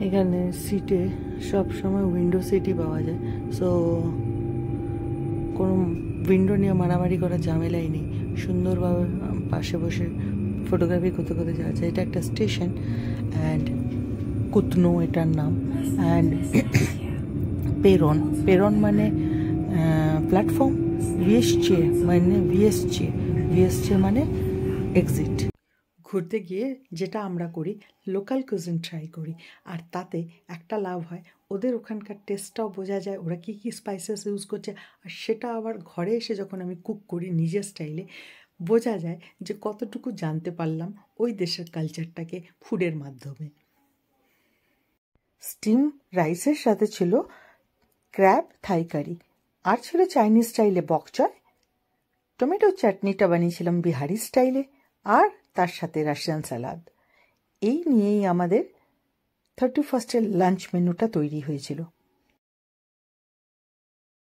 এখানে সিটে সব সময় উইন্ডো সিটই পাওয়া যায়, সো কোনো উইন্ডো নিয়ে মারামারি করার ঝামেলাই নেই, সুন্দরভাবে পাশে বসে ফটোগ্রাফি করতে করতে যাওয়া যায়। এটা একটা স্টেশন, অ্যান্ড কুতনো এটার নাম। অ্যান্ড পেরন, পেরন মানে প্ল্যাটফর্ম, ভিএসচে মানে ভিএসচে মানে এক্সিট। ঘুরতে গিয়ে যেটা আমরা করি, লোকাল কুজিন ট্রাই করি, আর তাতে একটা লাভ হয়, ওদের ওখানকার টেস্টটাও বোঝা যায়, ওরা কী কী স্পাইসেস ইউজ করছে, আর সেটা আবার ঘরে এসে যখন আমি কুক করি নিজের স্টাইলে, বোঝা যায় যে কতটুকু জানতে পারলাম ওই দেশের কালচারটাকে ফুডের মাধ্যমে। স্টিম রাইসের সাথে ছিল ক্র্যাব থাই কারি, আর ছিল চাইনিজ স্টাইলে বকচয়। টমেটো চাটনিটা বানিয়েছিলাম বিহারি স্টাইলে, আর তার সাথে রাশিয়ান স্যালাদ। এই নিয়েই আমাদের 31st লাঞ্চ মেনুটা তৈরি হয়েছিল।